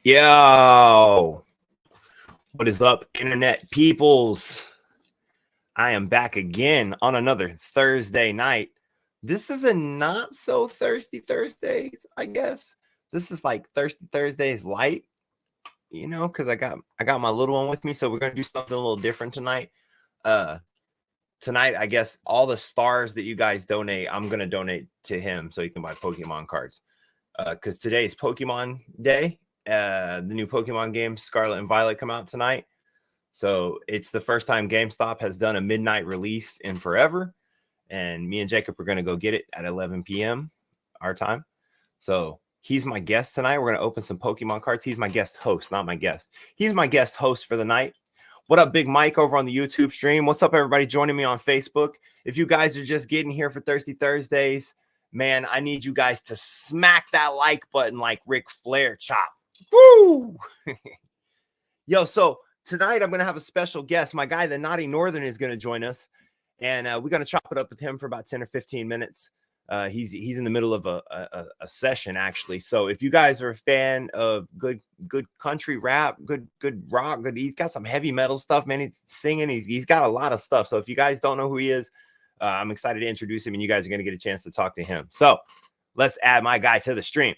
Yo, what is up, internet peoples? I am back again on another Thursday night. This is a not so thirsty Thursdays, I guess. This is like Thirsty Thursdays light, because I got my little one with me, so we're gonna do something a little different tonight. Tonight, I guess all the stars that you guys donate, I'm gonna donate to him so he can buy Pokemon cards. Because today is Pokemon Day. The new Pokemon game Scarlet and Violet come out tonight, so it's the first time GameStop has done a midnight release in forever, and me and Jacob are going to go get it at 11 p.m. our time. So he's my guest tonight. We're going to open some Pokemon cards. He's my guest host, not my guest. He's my guest host for the night. What up, Big Mike over on the YouTube stream? What's up, everybody joining me on Facebook? If you guys are just getting here for Thirsty Thursdays, man, I need you guys to smack that like button like Ric Flair chop. Woo! Yo, so tonight I'm going to have a special guest. My guy, the Naughty Northern, is going to join us, and we're going to chop it up with him for about 10 or 15 minutes. He's in the middle of a session, actually. So if you guys are a fan of good country rap, good rock, he's got some heavy metal stuff, man. He's singing. He's got a lot of stuff. So if you guys don't know who he is, I'm excited to introduce him, and you guys are going to get a chance to talk to him. So let's add my guy to the stream.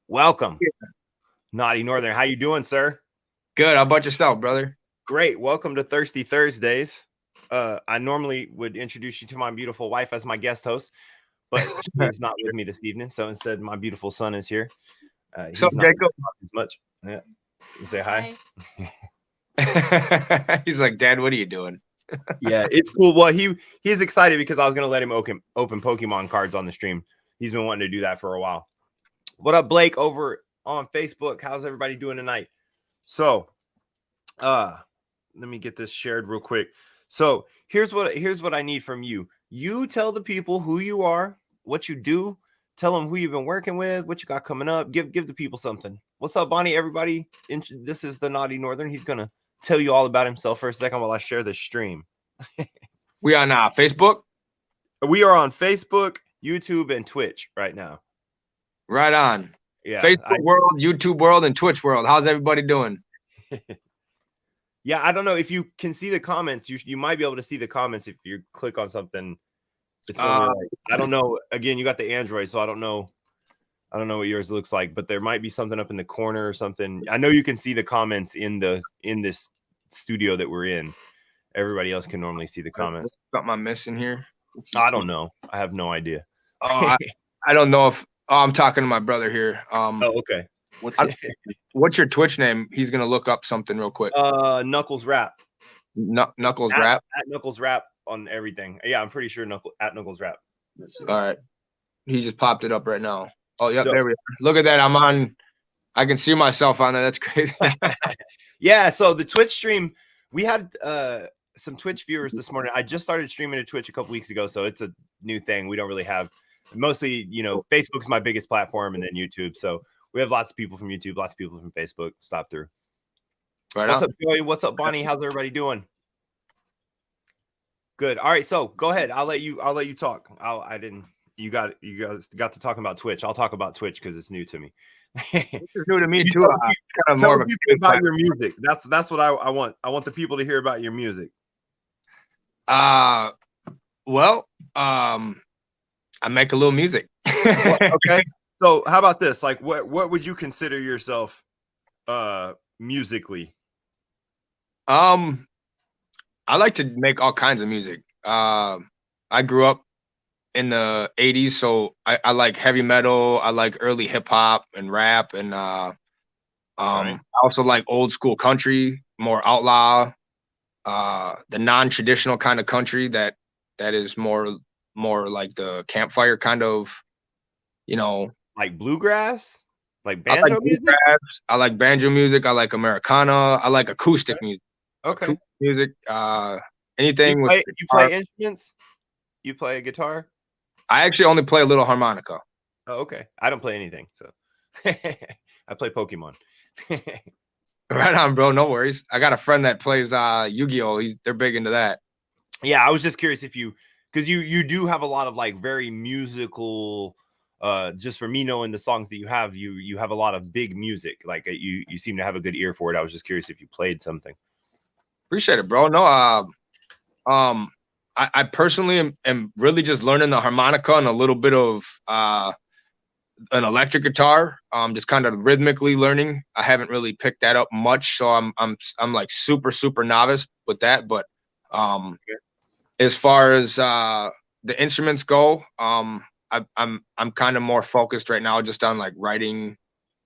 Welcome, Naughty Northern. How you doing, sir? Good. How about yourself, brother? Great. Welcome to Thirsty Thursdays. I normally would introduce you to my beautiful wife as my guest host, but she's not with me this evening. So instead, my beautiful son is here. So Jacob, as much. Yeah. You say hi. He's like, Dad, what are you doing? Yeah, it's cool. Well, he's excited because I was going to let him open Pokemon cards on the stream. He's been wanting to do that for a while. What up, Blake, over on Facebook? How's everybody doing tonight? So, let me get this shared real quick. So here's what I need from you. You tell the people who you are, what you do, tell them who you've been working with, what you got coming up. Give the people something. What's up, Bonnie? Everybody, this is the Naughty Northern. He's gonna tell you all about himself for a second while I share the stream. We on Facebook? We are on Facebook, YouTube, and Twitch right now. Right on. Yeah. Facebook world, YouTube world, and Twitch world. How's everybody doing? Yeah, I don't know if you can see the comments. You might be able to see the comments if you click on something. It's I don't know. Again, you got the Android, so I don't know what yours looks like, but there might be something up in the corner or something. I know you can see the comments in this studio that we're in. Everybody else can normally see the comments. Got my missing here. I don't know. I have no idea. I don't know if I'm talking to my brother here. Okay. What's your Twitch name? He's gonna look up something real quick. Knuckles Rap. Knuckles Rap. At Knuckles Rap on everything. Yeah, I'm pretty sure at Knuckles Rap. All right. He just popped it up right now. Oh, yeah, there we are. Look at that. I'm on. I can see myself on there. That's crazy. Yeah. So the Twitch stream, we had some Twitch viewers this morning. I just started streaming to Twitch a couple weeks ago, so it's a new thing. We don't really have mostly, Facebook's my biggest platform, and then YouTube. So we have lots of people from YouTube, lots of people from Facebook. Stop through. Right. What's up, Joey? What's up, Bonnie? How's everybody doing? Good. All right. So go ahead. I'll let you talk. You guys got to talk about Twitch. I'll talk about Twitch because it's new to me. It's new to me too. Kind of more of about your music. That's what I want. I want the people to hear about your music. Well, I make a little music. Okay. So how about this? Like, what would you consider yourself musically? I like to make all kinds of music. I grew up in the 80s, so I like heavy metal. I like early hip hop and rap, and I also like old school country, more outlaw, the non-traditional kind of country that is more like the campfire kind of, like bluegrass, like banjo music. I like banjo music. I like Americana. I like acoustic music. Okay. Acoustic music. Anything you play instruments? You play a guitar? I actually only play a little harmonica. Oh, okay. I don't play anything, so I play Pokemon. Right on, bro. No worries. I got a friend that plays Yu-Gi-Oh. They're big into that. Yeah, I was just curious if because you do have a lot of like very musical just for me knowing the songs that you have a lot of big music. Like you seem to have a good ear for it. I was just curious if you played something. Appreciate it, bro. No, I personally am really just learning the harmonica and a little bit of an electric guitar. Just kind of rhythmically learning. I haven't really picked that up much, so I'm like super novice with that. But as far as the instruments go, I'm kind of more focused right now just on like writing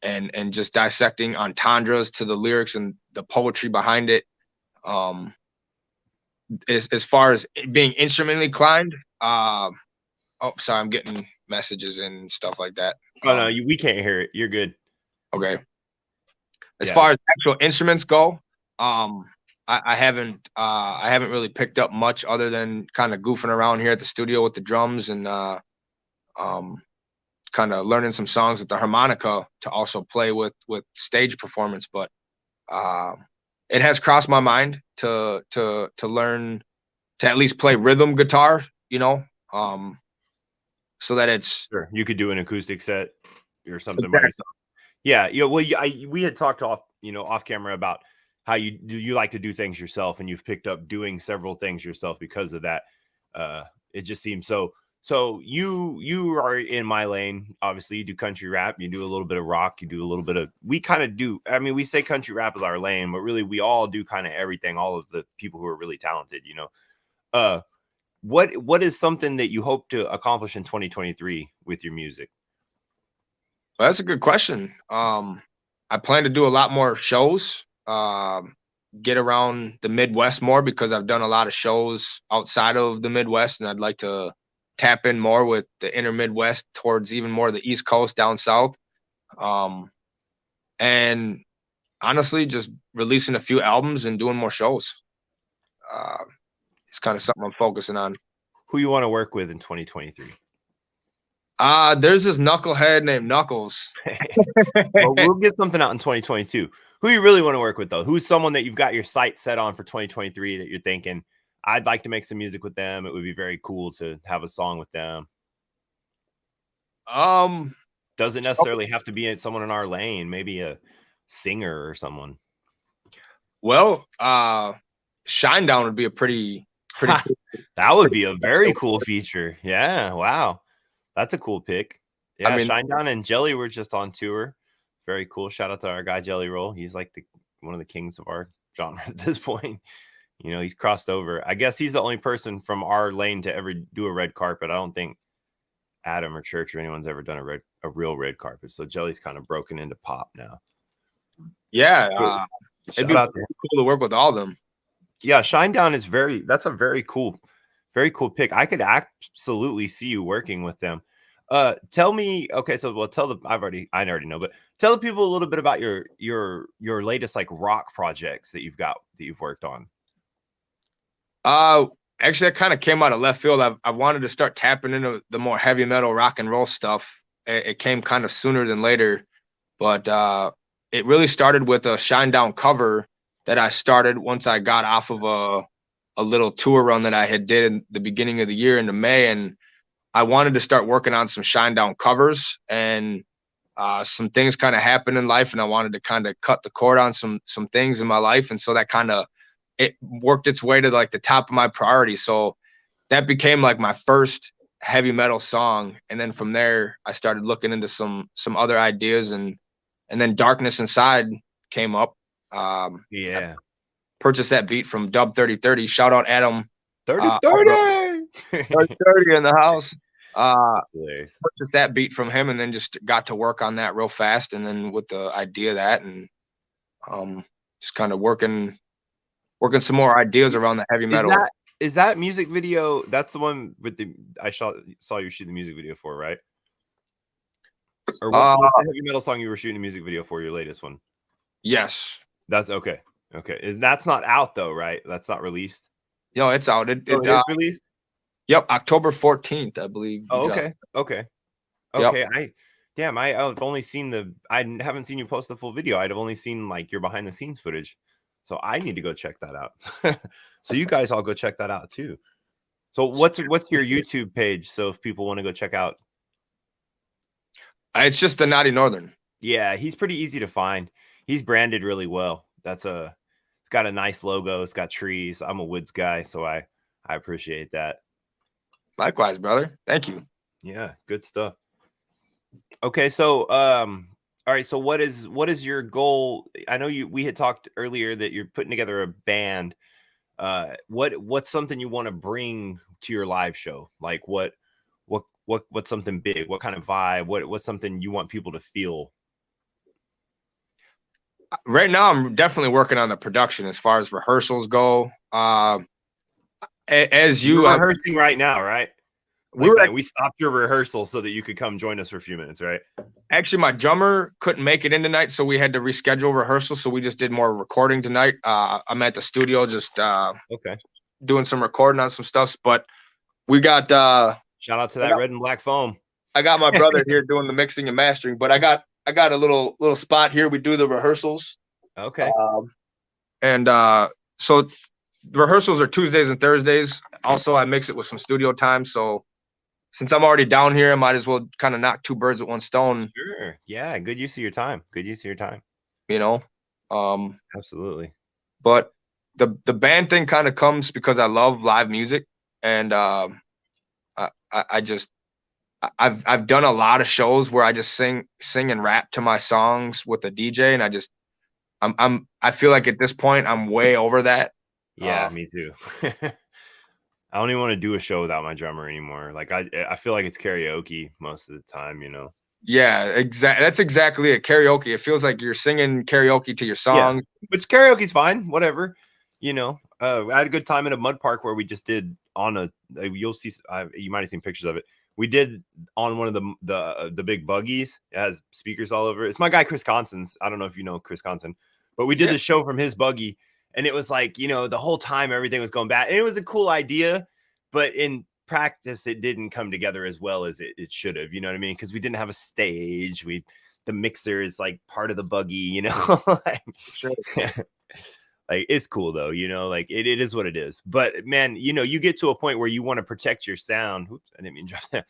and just dissecting entendres to the lyrics and the poetry behind it. As far as being instrumentally inclined, oh, sorry, I'm getting messages and stuff like that. Oh no, we can't hear it. You're good. Okay. As far as actual instruments go, I haven't really picked up much other than kind of goofing around here at the studio with the drums and kind of learning some songs with the harmonica to also play with stage performance. But it has crossed my mind to learn to at least play rhythm guitar, you know, so that it's sure you could do an acoustic set or something by yourself. Yeah, well, we had talked off camera about how you like to do things yourself, and you've picked up doing several things yourself because of that. It just seems so. So you are in my lane. Obviously, you do country rap, you do a little bit of rock, you do a little bit of. We kind of do. I mean, we say country rap is our lane, but really, we all do kind of everything. All of the people who are really talented, What is something that you hope to accomplish in 2023 with your music? Well, that's a good question. I plan to do a lot more shows, get around the Midwest more because I've done a lot of shows outside of the Midwest, and I'd like to tap in more with the inner Midwest towards even more the East Coast down south. And honestly, just releasing a few albums and doing more shows. It's kind of something I'm focusing on. Who you want to work with in 2023? There's this knucklehead named Knuckles. Well, we'll get something out in 2022. Who you really want to work with, though? Who's someone that you've got your sights set on for 2023 that you're thinking, I'd like to make some music with them. It would be very cool to have a song with them. Doesn't necessarily have to be someone in our lane, maybe a singer or someone. Well, Shinedown would be a pretty cool. That would be a very cool feature. Yeah, wow. That's a cool pick. Yeah, I mean, Shinedown and Jelly were just on tour. Very cool. Shout out to our guy Jelly Roll. He's like one of the kings of our genre at this point. He's crossed over. I guess he's the only person from our lane to ever do a red carpet. I don't think Adam or Church or anyone's ever done a real red carpet. So Jelly's kind of broken into pop now. Yeah, it'd be cool to work with all of them. Yeah, Shinedown is that's a very cool pick. I could absolutely see you working with them. Tell me, okay, so I already know, but tell the people a little bit about your latest like rock projects that you've worked on. Actually, that kind of came out of left field. I wanted to start tapping into the more heavy metal rock and roll stuff. It came kind of sooner than later, but it really started with a Shinedown cover that I started once I got off of a little tour run that I had did in the beginning of the year into May, and I wanted to start working on some Shinedown covers, and some things kind of happened in life, and I wanted to kind of cut the cord on some things in my life, and so that kind of it worked its way to like the top of my priority. So that became like my first heavy metal song, and then from there I started looking into some other ideas, and then Darkness Inside came up. Yeah, purchased that beat from Dub 3030. Shout out Adam 3030 in the house. Purchased that beat from him, and then just got to work on that real fast, and then with the idea of that, and just kind of working some more ideas around the heavy metal. Is that music video? That's the one with I saw you shoot the music video for, right? Or what's the heavy metal song you were shooting a music video for, your latest one? Yes. That's okay. Okay. That's not out though, right? That's not released. No, it's out. It is released? Yep, October 14th, I believe. Oh, okay. Okay. Okay. Yep. I've only seen I haven't seen you post the full video. I'd have only seen like your behind the scenes footage. So I need to go check that out. So you guys all go check that out too. So what's your YouTube page? So if people want to go check out. It's just the Naughty Northern. Yeah, he's pretty easy to find. He's branded really well. It's got a nice logo. It's got trees. I'm a woods guy, so I appreciate that. Likewise, brother. Thank you. Yeah, good stuff. Okay, so all right, so what is your goal? I know we had talked earlier that you're putting together a band. What's something you want to bring to your live show? Like what's something big? What kind of vibe? What's something you want people to feel? Right now, I'm definitely working on the production as far as rehearsals go. As You're rehearsing right now, right? we stopped your rehearsal so that you could come join us for a few minutes, right? actually, my drummer couldn't make it in tonight, so we had to reschedule rehearsal. So we just did more recording tonight. I'm at the studio just Okay. doing some recording on some stuff. But we got Shout out to that red and black foam. I got my brother here doing the mixing and mastering, but I got a little spot here. We do the rehearsals. Okay. And so the rehearsals are Tuesdays and Thursdays. Also, I mix it with some studio time. So since I'm already down here, I might as well kind of knock two birds with one stone. Sure. Yeah. Good use of your time. Good use of your time. You know. Absolutely. But the band thing kind of comes because I love live music, and I've done a lot of shows where I just sing and rap to my songs with a DJ, and I feel like at this point I'm way over that. Yeah, me too. I don't even want to do a show without my drummer anymore. Like I feel like it's karaoke most of the time, you know. Yeah, exactly. That's exactly it. Karaoke. It feels like you're singing karaoke to your song. Yeah, which karaoke's fine, whatever. You know, I had a good time in a mud park where we just did on you'll see, you might have seen pictures of it. We did on one of the big buggies. It has speakers all over it. It's my guy Chris Conson's. I don't know if you know Chris Conson, but we did the show from his buggy, and it was like, you know, the whole time everything was going bad. And it was a cool idea, but in practice it didn't come together as well as it should have. You know what I mean? Because we didn't have a stage. The mixer is like part of the buggy, you know. Like it's cool though, you know, like it is what it is. But man, you know, you get to a point where you want to protect your sound. Oops, I didn't mean to drop that.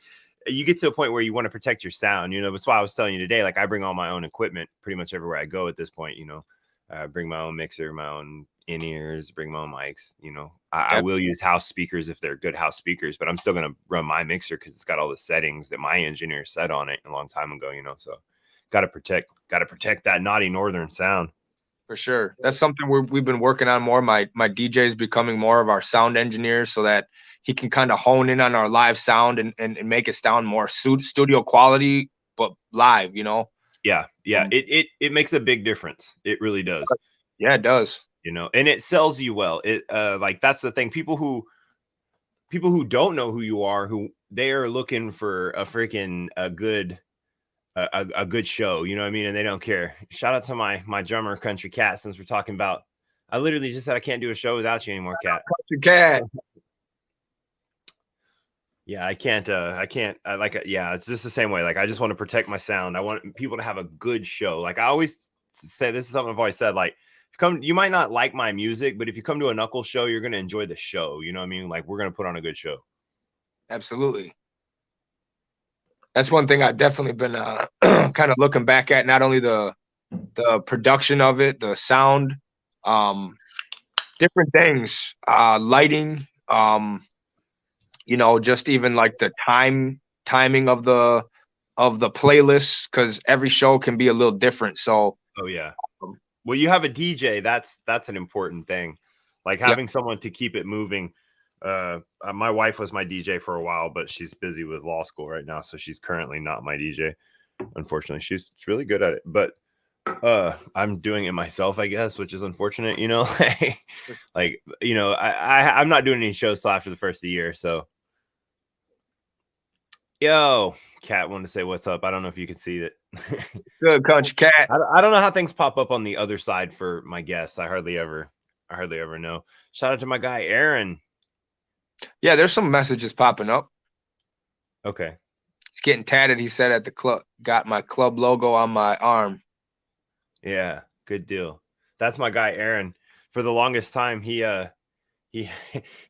You get to a point where you want to protect your sound, you know. That's why I was telling you today, like I bring all my own equipment pretty much everywhere I go at this point, you know. Bring my own mixer, my own in-ears, bring my own mics, you know. I will use house speakers if they're good house speakers, but I'm still gonna run my mixer because it's got all the settings that my engineer set on it a long time ago, you know. So gotta protect that naughty northern sound. For sure. That's something we've been working on more. My DJ is becoming more of our sound engineer so that he can kind of hone in on our live sound and make it sound more studio quality, but live, you know? Yeah. It makes a big difference. It really does. Yeah, it does. You know, and it sells you well. It like that's the thing. People who don't know who you are, who they are looking for a freaking a good show, you know what I mean? And they don't care. Shout out to my drummer, Country Cat, since we're talking about, I literally just said I can't do a show without you anymore, Cat. Country Cat. Yeah, I can't, yeah, it's just the same way. Like, I just want to protect my sound. I want people to have a good show. Like I always say, this is something I've always said, like, you might not like my music, but if you come to a Knuckles show, you're going to enjoy the show. You know what I mean? Like, we're going to put on a good show. Absolutely. That's one thing I've definitely been kind of looking back at, not only the production of it, the sound, different things, lighting, you know, just even like the timing of the playlists, because every show can be a little different. So yeah. Well, you have a DJ, that's an important thing. Like having someone to keep it moving. My wife was my DJ for a while, but she's busy with law school right now, so she's currently not my DJ. Unfortunately, she's really good at it, but I'm doing it myself, I guess, which is unfortunate, you know. Like, you know, I'm not doing any shows till after the first of the year. So yo, Cat wanted to say what's up. I don't know if you can see it. Good, Country Cat. I don't know how things pop up on the other side for my guests. I hardly ever know. Shout out to my guy Aaron. Yeah, there's some messages popping up. Okay. It's getting tatted. He said at the club, got my club logo on my arm. Yeah, good deal. That's my guy Aaron. For the longest time, he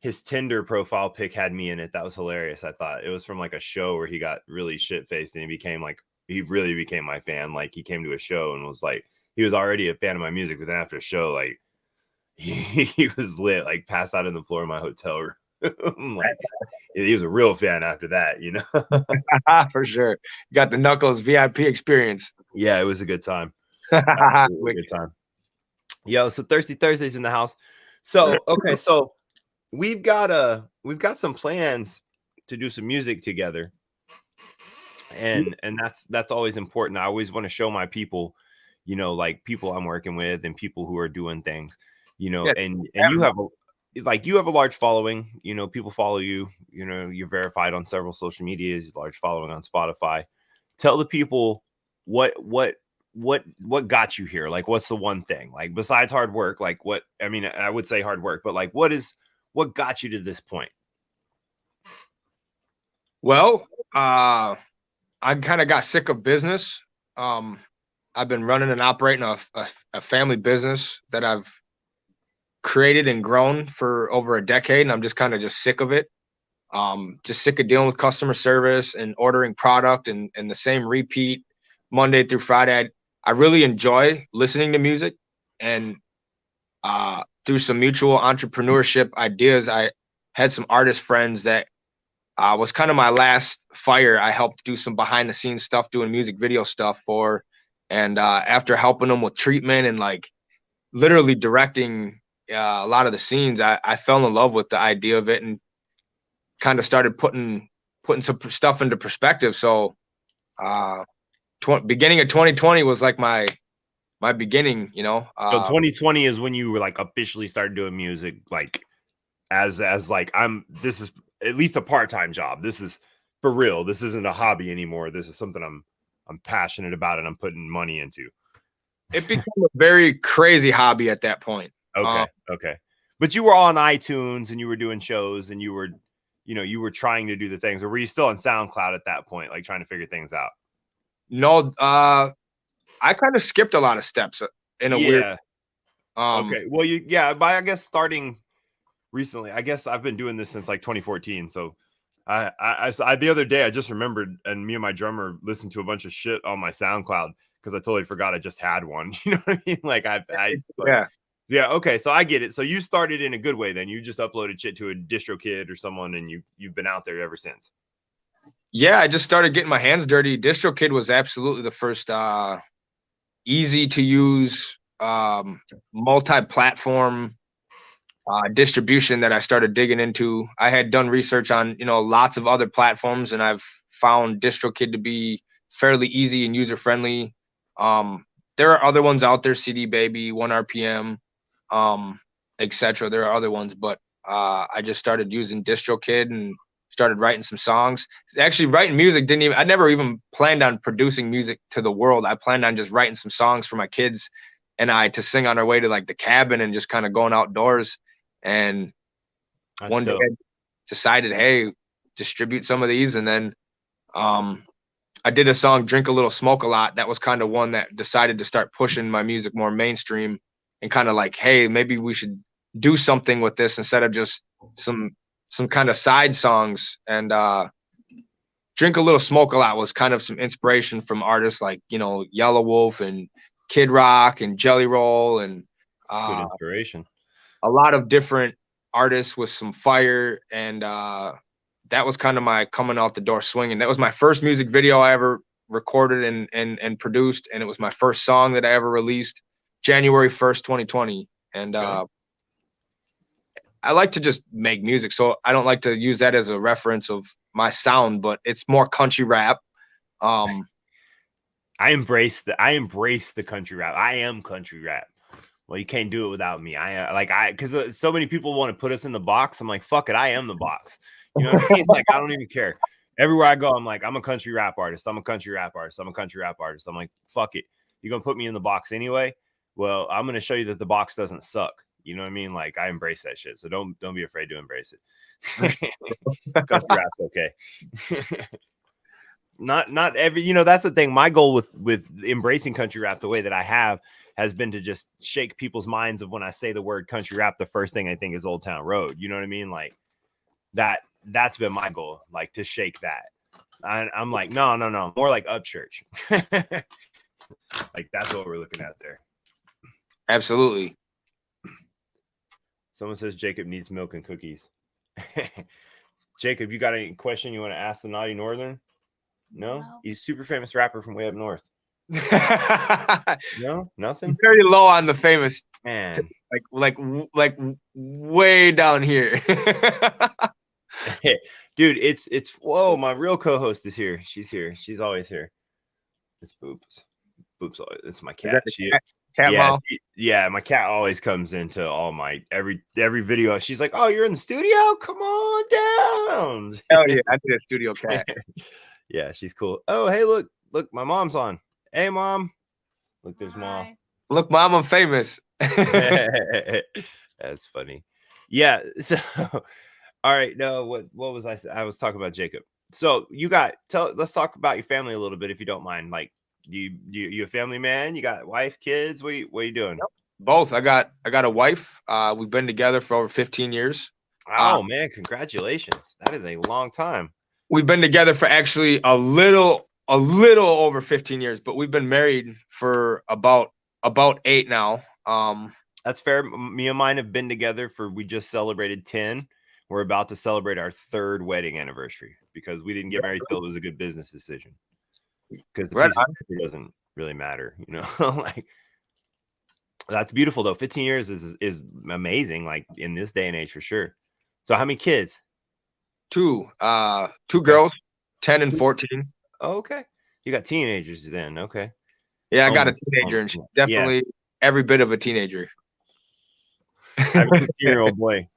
his Tinder profile pic had me in it. That was hilarious. I thought it was from like a show where he got really shit faced and he became like he really became my fan. Like he came to a show and was like, he was already a fan of my music, but then after a show, like he was lit, like passed out on the floor of my hotel room. Like he was a real fan after that, you know. For sure. You got the Knuckles VIP experience. Yeah, it was a good time. A good time. Yo, so Thirsty Thursdays in the house. So okay, so we've got some plans to do some music together. And that's always important. I always want to show my people, you know, like people I'm working with and people who are doing things, you know, and you have a large following, you know, people follow you, you know, you're verified on several social medias, large following on Spotify. Tell the people what got you here? Like, what's the one thing, like, besides hard work? Like, what, I mean, I would say hard work, but like, what got you to this point? Well, I kind of got sick of business. I've been running and operating a family business that I've created and grown for over a decade, and I'm just kind of just sick of it. Just sick of dealing with customer service and ordering product and the same repeat Monday through Friday. I really enjoy listening to music, and through some mutual entrepreneurship ideas, I had some artist friends that was kind of my last fire. I helped do some behind the scenes stuff, doing music video stuff for, and after helping them with treatment and like literally directing a lot of the scenes, I fell in love with the idea of it and kind of started putting some stuff into perspective. So beginning of 2020 was like my beginning, you know. So 2020 is when you were like officially started doing music, like as like, this is at least a part-time job. This is for real. This isn't a hobby anymore. This is something I'm passionate about and I'm putting money into. It became a very crazy hobby at that point. Okay. But you were on iTunes and you were doing shows and you were, you know, you were trying to do the things, or were you still on SoundCloud at that point, like trying to figure things out? No, I kind of skipped a lot of steps in a weird. Okay. Well, but I guess starting recently, I guess I've been doing this since like 2014. So I the other day I just remembered, and me and my drummer listened to a bunch of shit on my SoundCloud because I totally forgot I just had one. You know what I mean? Like yeah. Okay. So I get it. So you started in a good way. Then you just uploaded shit to a DistroKid or someone, and you've been out there ever since. Yeah, I just started getting my hands dirty. DistroKid was absolutely the first easy to use multi-platform distribution that I started digging into. I had done research on, you know, lots of other platforms, and I've found DistroKid to be fairly easy and user-friendly. There are other ones out there, CD Baby, 1RPM, etc. There are other ones, but I just started using DistroKid and started writing some songs. Actually, writing music I never even planned on producing music to the world. I planned on just writing some songs for my kids and I to sing on our way to like the cabin and just kind of going outdoors. And one day I decided, hey, distribute some of these. And then I did a song, Drink a Little, Smoke a Lot. That was kind of one that decided to start pushing my music more mainstream and kind of like, hey, maybe we should do something with this instead of just some kind of side songs. And Drink a Little, Smoke a Lot was kind of some inspiration from artists like, you know, Yellow Wolf and Kid Rock and Jelly Roll and good inspiration. A lot of different artists with some fire. And that was kind of my coming out the door swinging. That was my first music video I ever recorded and produced. And it was my first song that I ever released January 1st, 2020. And I like to just make music, so I don't like to use that as a reference of my sound, but it's more country rap. I embrace the country rap. I am country rap. Well, you can't do it without me. Because so many people want to put us in the box. I'm like, fuck it, I am the box. You know what I mean? Like, I don't even care. Everywhere I go, I'm like, I'm a country rap artist. I'm a country rap artist. I'm a country rap artist. I'm like, fuck it. You're gonna put me in the box anyway. Well, I'm gonna show you that the box doesn't suck. You know what I mean? Like, I embrace that shit. So don't be afraid to embrace it. Country rap's okay. Not every, you know, that's the thing. My goal with embracing country rap the way that I have has been to just shake people's minds of when I say the word country rap, the first thing I think is Old Town Road. You know what I mean? Like that's been my goal, like to shake that. I'm like, no, more like Upchurch. Like that's what we're looking at there. Absolutely. Someone says Jacob needs milk and cookies. Jacob, you got any question you want to ask the Naughty Northern? No? He's a super famous rapper from way up north. No, nothing. Very low on the famous, man. Like way down here. Dude, it's whoa, my real co-host is here. She's here. She's always here. It's Boops. Boops, it's my cat. Yeah, my cat always comes into all my every video. She's like, "Oh, you're in the studio? Come on down." Hell yeah, I need a studio cat. Yeah, she's cool. Oh, hey, look, my mom's on. Hey, mom. Look, there's mom. Look, mom, I'm famous. That's funny. Yeah. So, all right. No, what was I? I was talking about Jacob. So let's talk about your family a little bit, if you don't mind. Like, you a family man? You got wife, kids? What are you doing? Both. I got a wife. We've been together for over 15 years. Oh man, congratulations. That is a long time. We've been together for actually a little over 15 years, but we've been married for about 8 now. That's fair. Me and mine have been together we just celebrated 10. We're about to celebrate our 3rd wedding anniversary because we didn't get married till it was a good business decision. Because the doesn't really matter, you know. Like, that's beautiful though. 15 years is amazing, like in this day and age for sure. So how many kids? 2 girls, 10 and 14. Oh, okay. You got teenagers then. Okay. Yeah, I got a teenager, and she's definitely every bit of a teenager. I have a 15-year-old boy.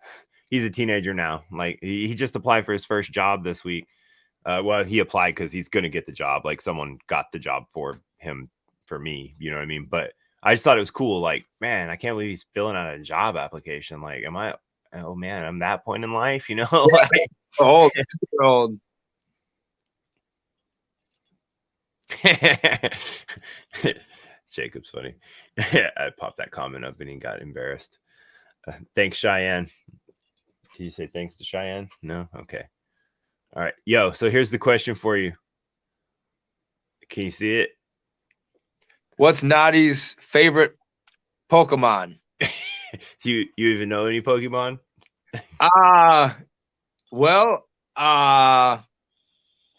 He's a teenager now. Like, he just applied for his first job this week. Well, he applied because he's going to get the job. Like, someone got the job for him, for me. You know what I mean? But I just thought it was cool. Like, man, I can't believe he's filling out a job application. Like, oh man, I'm that point in life, you know? Like, old. Jacob's funny. I popped that comment up and he got embarrassed. Thanks, Cheyenne. Did you say thanks to Cheyenne? No? Okay. All right. Yo, so here's the question for you. Can you see it? What's Naughty's favorite Pokemon? You even know any Pokemon? Well, I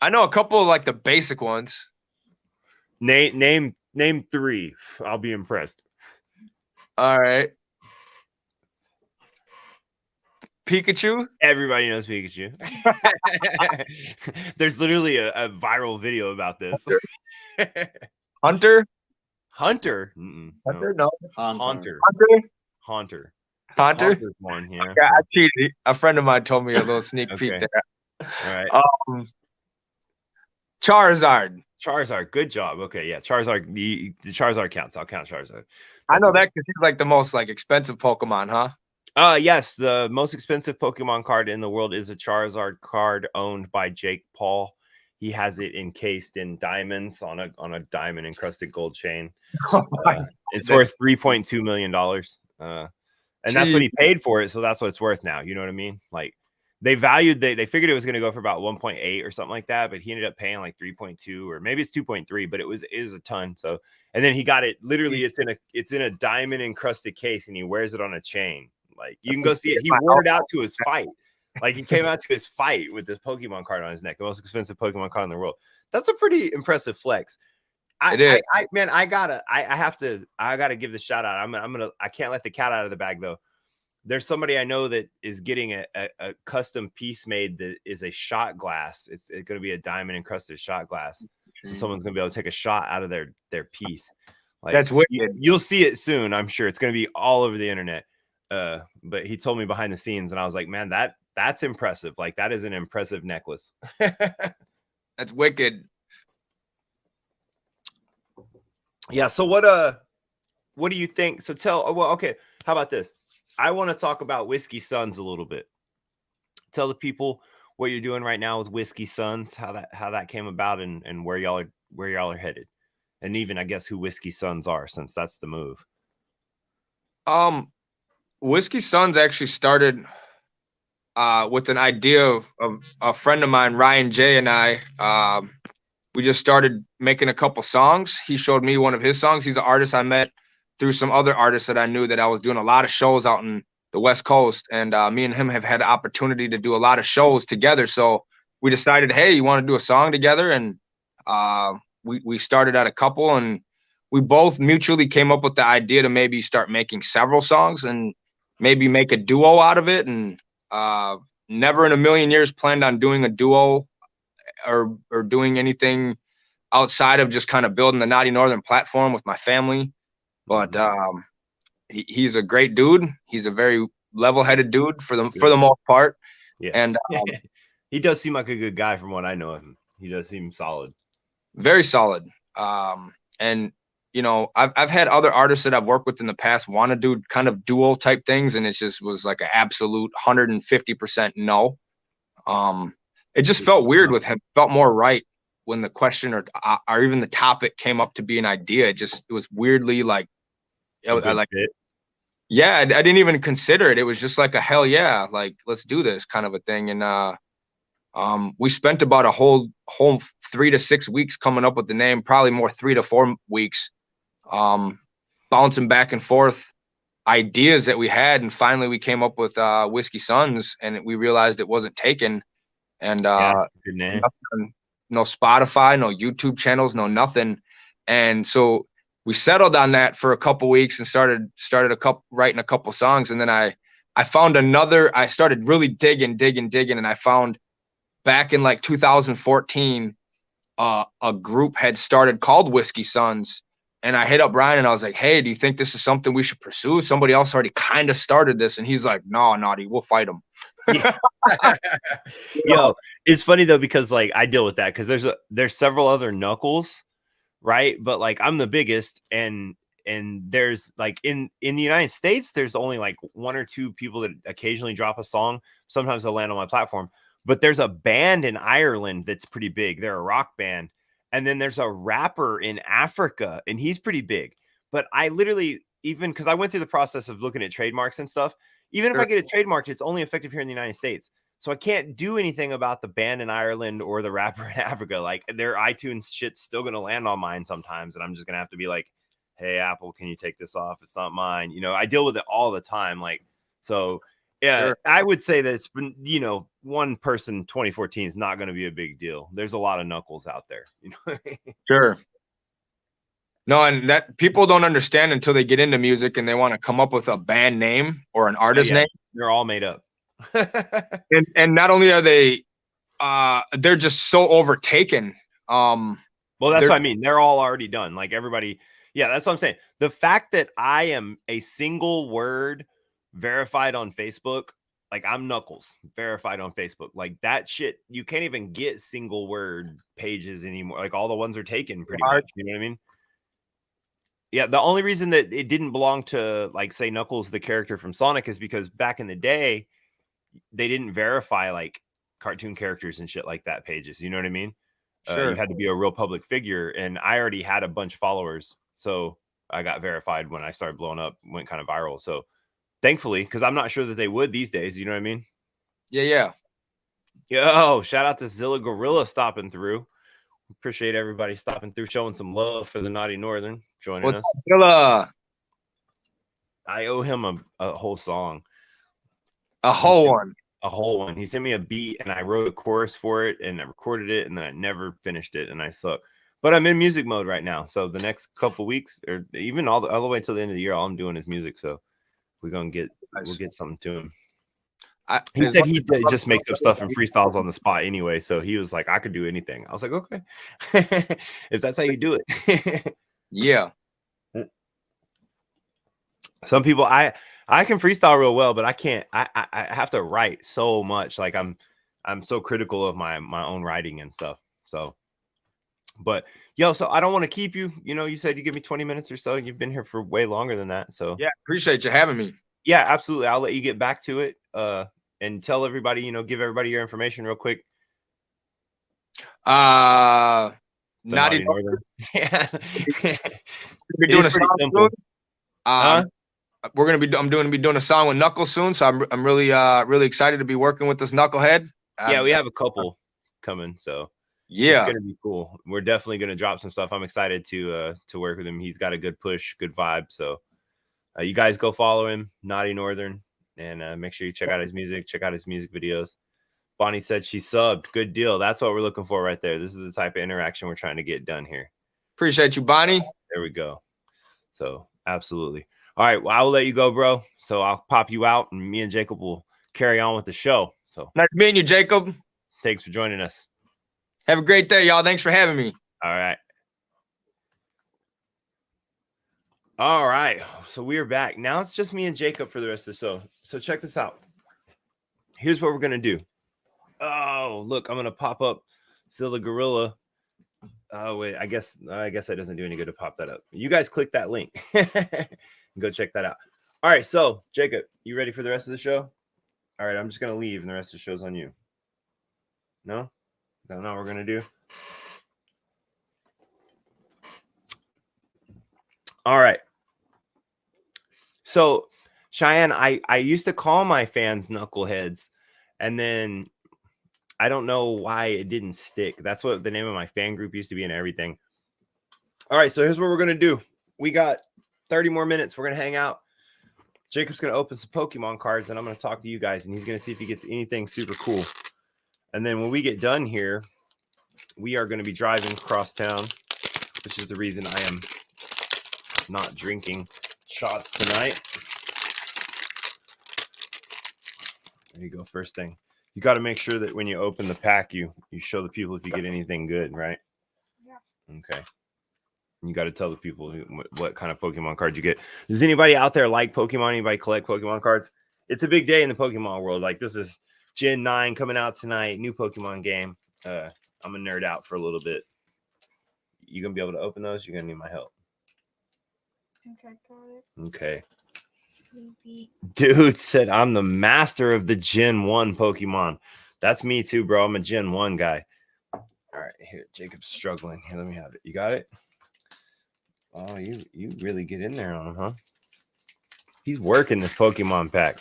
know a couple of like the basic ones. Name 3. I'll be impressed. All right. Pikachu. Everybody knows Pikachu. There's literally a viral video about this. Hunter. Hunter. No. Haunter. Haunter's one, yeah. I cheated. A friend of mine told me a little sneak peek there. All right. Charizard. Good job. Okay, yeah. Charizard. The Charizard counts. I'll count Charizard. I know that because he's like the most like expensive Pokemon, huh? Yes. The most expensive Pokemon card in the world is a Charizard card owned by Jake Paul. He has it encased in diamonds on a diamond encrusted gold chain. It's worth $3.2 million. And that's what he paid for it. So that's what it's worth now. You know what I mean? Like, they figured it was going to go for about 1.8 or something like that, but he ended up paying like 3.2, or maybe it's 2.3, but it was a ton. So, and then he got it literally, it's in a diamond encrusted case, and he wears it on a chain. Like, you can go see it. He wore it out to his fight. Like, he came out to his fight with this Pokemon card on his neck, the most expensive Pokemon card in the world. That's a pretty impressive flex. I gotta give the shout out. I can't let the cat out of the bag though. There's somebody I know that is getting a custom piece made that is a shot glass. It's going to be a diamond encrusted shot glass. So someone's going to be able to take a shot out of their piece. Like, that's wicked. You'll see it soon. I'm sure it's going to be all over the internet. But he told me behind the scenes, and I was like, man, that's impressive. Like, that is an impressive necklace. That's wicked. Yeah. So what do you think? So okay. How about this? I want to talk about Whiskey Suns a little bit. Tell the people what you're doing right now with Whiskey Suns, how that came about, and where y'all are headed, and even I guess who Whiskey Suns are, since that's the move. Whiskey Suns actually started with an idea of a friend of mine, Ryan J, and I. We just started making a couple songs. He showed me one of his songs. He's an artist I met through some other artists that I knew that I was doing a lot of shows out in the West Coast. And me and him have had the opportunity to do a lot of shows together. So we decided, hey, you want to do a song together? And we started at a couple, and we both mutually came up with the idea to maybe start making several songs and maybe make a duo out of it. And never in a million years planned on doing a duo or doing anything outside of just kind of building the Naughty Northern platform with my family. But he's a great dude. He's a very level-headed dude for the most part. Yeah. And he does seem like a good guy from what I know of him. He does seem solid. Very solid. And you know, I've had other artists that I've worked with in the past want to do kind of duo type things, and it just was like an absolute 150% no. It just felt weird with him. It felt more right when the question or even the topic came up to be an idea. It was weirdly like, I like it. Yeah, I didn't even consider it. It was just like a hell yeah, like let's do this kind of a thing. And we spent about a whole 3 to 6 weeks coming up with the name, probably more 3 to 4 weeks, bouncing back and forth ideas that we had, and finally we came up with Whiskey Sons, and we realized it wasn't taken. And good name. No Spotify, no YouTube channels, no nothing. And so we settled on that for a couple weeks and started writing a couple songs. And then I found I started really digging. And I found back in like 2014, a group had started called Whiskey Sons. And I hit up Ryan and I was like, hey, do you think this is something we should pursue? Somebody else already kind of started this. And he's like, no, Naughty, we'll fight them. Yeah. Yo, it's funny though, because like I deal with that because there's several other Knuckles, right? But like I'm the biggest, and there's like in the United States, there's only like 1 or 2 people that occasionally drop a song. Sometimes they'll land on my platform, but there's a band in Ireland that's pretty big. They're a rock band. And then there's a rapper in Africa, and he's pretty big. But I literally, even because I went through the process of looking at trademarks and stuff, even if I get it trademarked, it's only effective here in the United States. So I can't do anything about the band in Ireland or the rapper in Africa. Like their iTunes shit's still going to land on mine sometimes. And I'm just going to have to be like, hey, Apple, can you take this off? It's not mine. You know, I deal with it all the time. Like, so yeah, sure. I would say that it's been, you know, one person 2014 is not going to be a big deal. There's a lot of Knuckles out there, you know. Sure. No, and that people don't understand until they get into music and they want to come up with a band name or an artist name. They're all made up. and not only are they they're just so overtaken. Well, that's what I mean. They're all already done. Like everybody. Yeah, that's what I'm saying. The fact that I am a single word verified on Facebook, like I'm Knuckles verified on Facebook, like that shit, you can't even get single word pages anymore. Like all the ones are taken pretty much. You know what I mean? Yeah, the only reason that it didn't belong to, like, say, Knuckles, the character from Sonic, is because back in the day, they didn't verify like cartoon characters and shit like that pages. You know what I mean? Sure. You had to be a real public figure, and I already had a bunch of followers, so I got verified when I started blowing up, went kind of viral. So thankfully, because I'm not sure that they would these days. You know what I mean? Yeah. Yo, shout out to Zilla Gorilla stopping through. Appreciate everybody stopping through, showing some love for the Naughty Northern, joining us. Zilla? I owe him a whole song. A whole one. A whole one. He sent me a beat and I wrote a chorus for it and I recorded it and then I never finished it and I suck. But I'm in music mode right now. So the next couple weeks, or even all the way until the end of the year, all I'm doing is music. So we'll get something to him. He said he just makes up stuff and freestyles on the spot anyway. So he was like, I could do anything. I was like, okay, if that's how you do it. Yeah. Some people, I can freestyle real well, but I can't. I have to write so much. Like I'm so critical of my own writing and stuff. So, but yo, so I don't want to keep you. You know, you said you give me 20 minutes or so. You've been here for way longer than that. So yeah, appreciate you having me. Yeah, absolutely. I'll let you get back to it. And tell everybody, you know, give everybody your information real quick. Naughty Northern. Yeah. Be doing a song soon. I'm going to be doing a song with Knuckle soon, so I'm really excited to be working with this knucklehead. Yeah, we have a couple coming, so yeah, it's gonna be cool. We're definitely gonna drop some stuff. I'm excited to work with him. He's got a good push, good vibe. So you guys go follow him, Naughty Northern, and make sure you check out his music. Check out his music videos. Bonnie said she subbed. Good deal. That's what we're looking for right there. This is the type of interaction we're trying to get done here. Appreciate you, Bonnie. There we go. So absolutely. All right. Well, I will let you go, bro. So I'll pop you out, and me and Jacob will carry on with the show. So nice meeting you, Jacob. Thanks for joining us. Have a great day, y'all. Thanks for having me. All right. All right. So we are back. Now it's just me and Jacob for the rest of the show. So check this out. Here's what we're going to do. Oh, look, I'm going to pop up Zilla Gorilla. Oh, wait, I guess that doesn't do any good to pop that up. You guys click that link. Go check that out. All right. So Jacob, you ready for the rest of the show? All right. I'm just going to leave and the rest of the show's on you. No? That's not what we're going to do. All right. So Cheyenne, I used to call my fans knuckleheads, and then I don't know why it didn't stick. That's what the name of my fan group used to be and everything. All right, so here's what we're going to do. We got 30 more minutes. We're going to hang out. Jacob's going to open some Pokemon cards, and I'm going to talk to you guys, and he's going to see if he gets anything super cool. And then when we get done here, we are going to be driving across town, which is the reason I am not drinking shots tonight. There you go. First thing, you got to make sure that when you open the pack, you show the people if you get anything good, right? Yeah. Okay. You got to tell the people what kind of Pokemon cards you get. Does anybody out there like Pokemon? Anybody collect Pokemon cards? It's a big day in the Pokemon world. Like, this is Gen 9 coming out tonight, new Pokemon game. I'm a nerd out for a little bit. You gonna be able to open those? You're gonna need my help. Okay, got it. Okay. Dude said I'm the master of the Gen 1 Pokemon. That's me too, bro. I'm a Gen 1 guy. All right, here, Jacob's struggling. Here, let me have it. You got it? Oh, you really get in there on him, huh? He's working this Pokemon pack.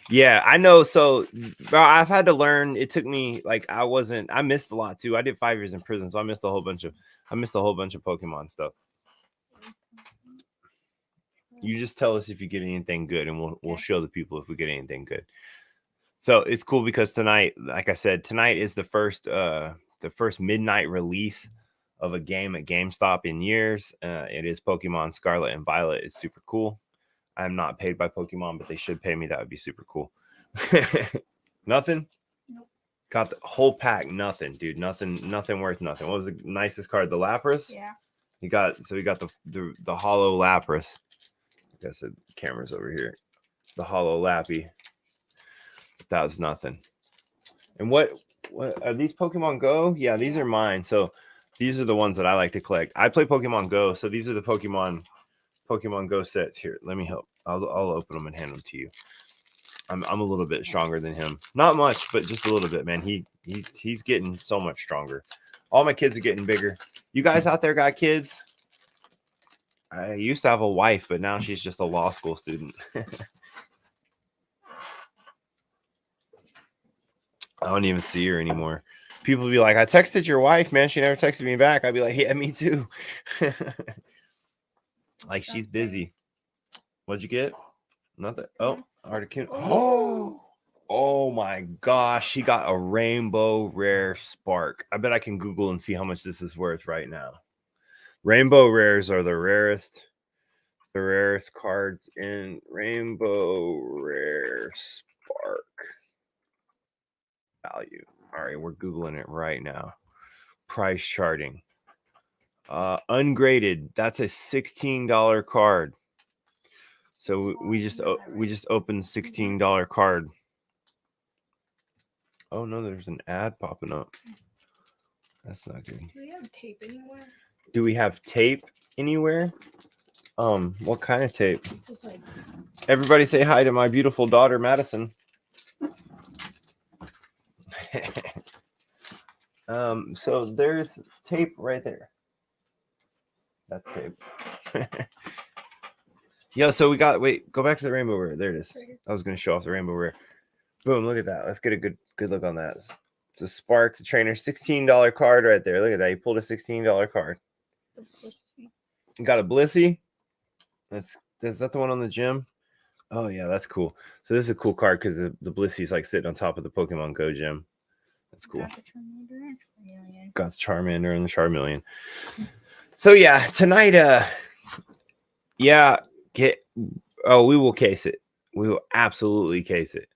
Yeah, I know. So, bro, I've had to learn. It took me, like, I missed a lot too. I did 5 years in prison, so I missed a whole bunch of Pokemon stuff. You just tell us if you get anything good, and we'll show the people if we get anything good. So it's cool because tonight, like I said, tonight is the first midnight release of a game at GameStop in years. It is Pokemon Scarlet and Violet. It's super cool. I'm not paid by Pokemon, but they should pay me. That would be super cool. Nothing? Nope. Got the whole pack. Nothing, dude. Nothing worth nothing. What was the nicest card? The Lapras? Yeah. We got the hollow Lapras. I guess the camera's over here. The hollow Lappy. That was nothing. And what are these Pokemon Go? Yeah, these are mine. So these are the ones that I like to collect. I play Pokemon Go, so these are the Pokemon Go sets. Here, let me help. I'll open them and hand them to you. I'm a little bit stronger than him. Not much, but just a little bit, man. He's getting so much stronger. All my kids are getting bigger. You guys out there got kids? I used to have a wife, but now she's just a law school student. I don't even see her anymore. People be like, I texted your wife, man. She never texted me back. I'd be like, yeah, me too. Like, she's busy. What'd you get? Nothing. Oh, Articuno. Oh my gosh. She got a rainbow rare spark. I bet I can Google and see how much this is worth right now. Rainbow rares are the rarest cards in Rainbow Rare Spark value. All right, we're Googling it right now. Price charting. Ungraded. That's a $16 card. So we just opened $16 card. Oh no, there's an ad popping up. That's not good. Do we have tape anywhere? Do we have tape anywhere? What kind of tape? Just like Everybody say hi to my beautiful daughter, Madison. So there's tape right there. That's tape. Yeah, so we got go back to the rainbow rare. There it is. Right here. I was gonna show off the rainbow rare. Boom, look at that. Let's get a good look on that. It's a Spark, the trainer, $16 card right there. Look at that. He pulled a $16 card. The pussy. Got a Blissey. Is that the one on the gym? Oh yeah, that's cool. So this is a cool card because the Blissey's like sitting on top of the Pokemon Go gym. That's cool. Got the Charmander and the Charmeleon. So yeah, tonight, we will case it. We will absolutely case it.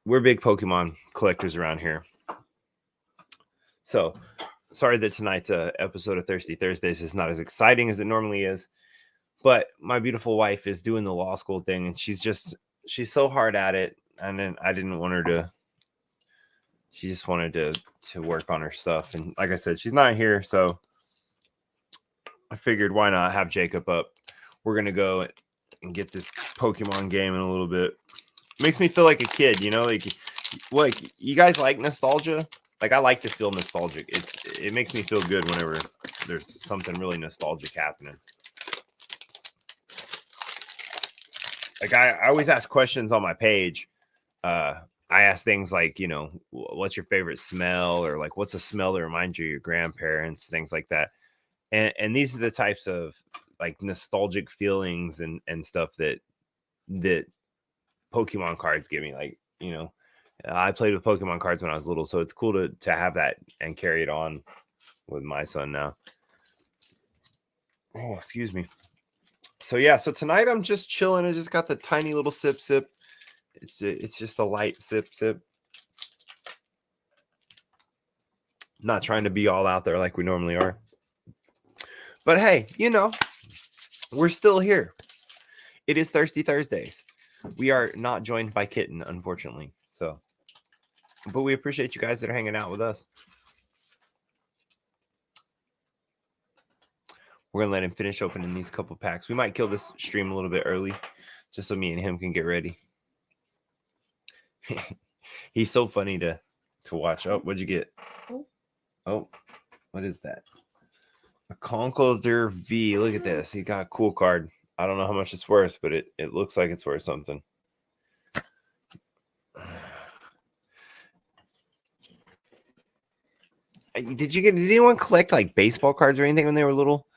We're big Pokemon collectors around here. So sorry that tonight's episode of Thirsty Thursdays is not as exciting as it normally is. But my beautiful wife is doing the law school thing, and she's so hard at it. And then I didn't want her to. She just wanted to work on her stuff. And like I said, she's not here, so I figured why not have Jacob up. We're going to go and get this Pokemon game in a little bit. It makes me feel like a kid, you know? Like you guys like nostalgia? Like, I like to feel nostalgic. It makes me feel good whenever there's something really nostalgic happening. Like, I always ask questions on my page. I ask things like, you know, what's your favorite smell? Or like, what's a smell that reminds you of your grandparents? Things like that. And these are the types of like nostalgic feelings and stuff that Pokemon cards give me. Like, you know, I played with Pokemon cards when I was little, so it's cool to have that and carry it on with my son now. Oh, excuse me. So yeah, so tonight I'm just chilling. I just got the tiny little sip. It's just a light sip. Not trying to be all out there like we normally are. But hey, you know, we're still here. It is Thirsty Thursdays. We are not joined by Kitten, unfortunately. So, but we appreciate you guys that are hanging out with us. We're going to let him finish opening these couple packs. We might kill this stream a little bit early just so me and him can get ready. He's so funny to watch. Oh, what'd you get? Oh, what is that? A Conkeldurr V. Look at this. He got a cool card. I don't know how much it's worth, but it looks like it's worth something. Did anyone collect like baseball cards or anything when they were little?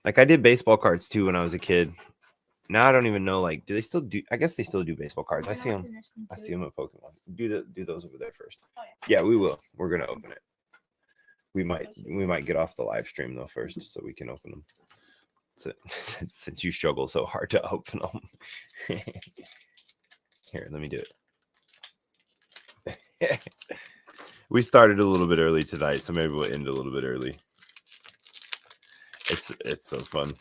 Like, I did baseball cards too when I was a kid. Now I don't even know. Like, do they still do? I guess they still do baseball cards. I see them at Pokemon. Do those over there first. Oh, yeah, we will. We're gonna open it. We might get off the live stream though first, so we can open them. So, since you struggle so hard to open them, here, let me do it. We started a little bit early tonight, so maybe we'll end a little bit early. It's so fun.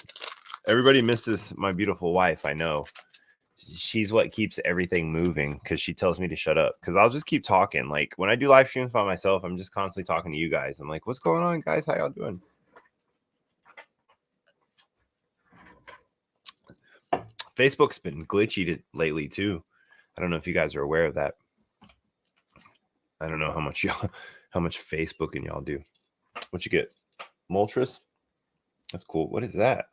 Everybody misses my beautiful wife. I know. She's what keeps everything moving because she tells me to shut up because I'll just keep talking. Like, when I do live streams by myself, I'm just constantly talking to you guys. I'm like, what's going on, guys? How y'all doing? Facebook's been glitchy lately too. I don't know if you guys are aware of that. I don't know how much Facebooking y'all do. What you get? Moltres? That's cool. What is that?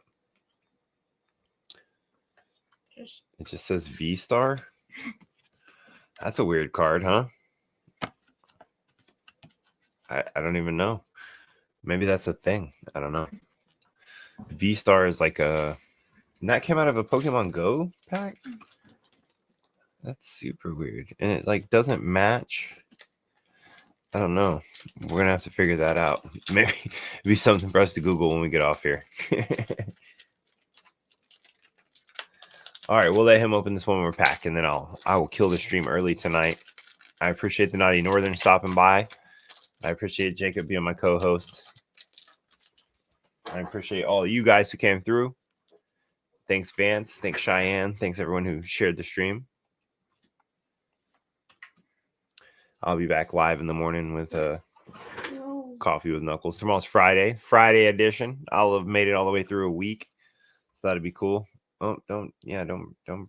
It just says V-Star. That's a weird card, huh? I don't even know. Maybe that's a thing. I don't know. V-Star is like and that came out of a Pokemon Go pack? That's super weird. And it like doesn't match. I don't know. We're gonna have to figure that out. Maybe it'd be something for us to Google when we get off here. All right, we'll let him open this one more pack, and then I will kill the stream early tonight. I appreciate the Naughty Northern stopping by. I appreciate Jacob being my co-host. I appreciate all of you guys who came through. Thanks, Vance. Thanks, Cheyenne. Thanks, everyone who shared the stream. I'll be back live in the morning with Coffee with Knuckles. Tomorrow's Friday edition. I'll have made it all the way through a week, so that'd be cool. Oh, don't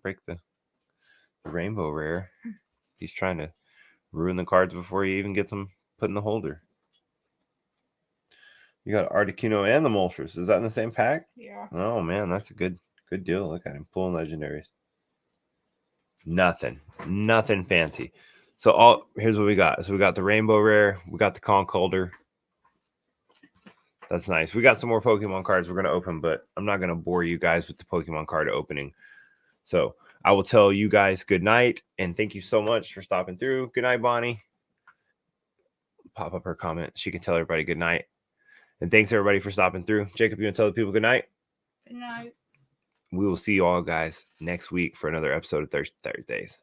break the rainbow rare. He's trying to ruin the cards before he even gets them put in the holder. You got Articuno and the Moltres. Is that in the same pack? Yeah. Oh man, that's a good Good deal. Look at him pulling legendaries. Nothing fancy. So here's what we got. So we got the rainbow rare. We got the conch holder. That's nice. We got some more Pokemon cards we're going to open, but I'm not going to bore you guys with the Pokemon card opening. So I will tell you guys good night, and thank you so much for stopping through. Good night, Bonnie. Pop up her comment. She can tell everybody good night. And thanks, everybody, for stopping through. Jacob, you want to tell the people good night? Good night. We will see you all guys next week for another episode of Thursdays.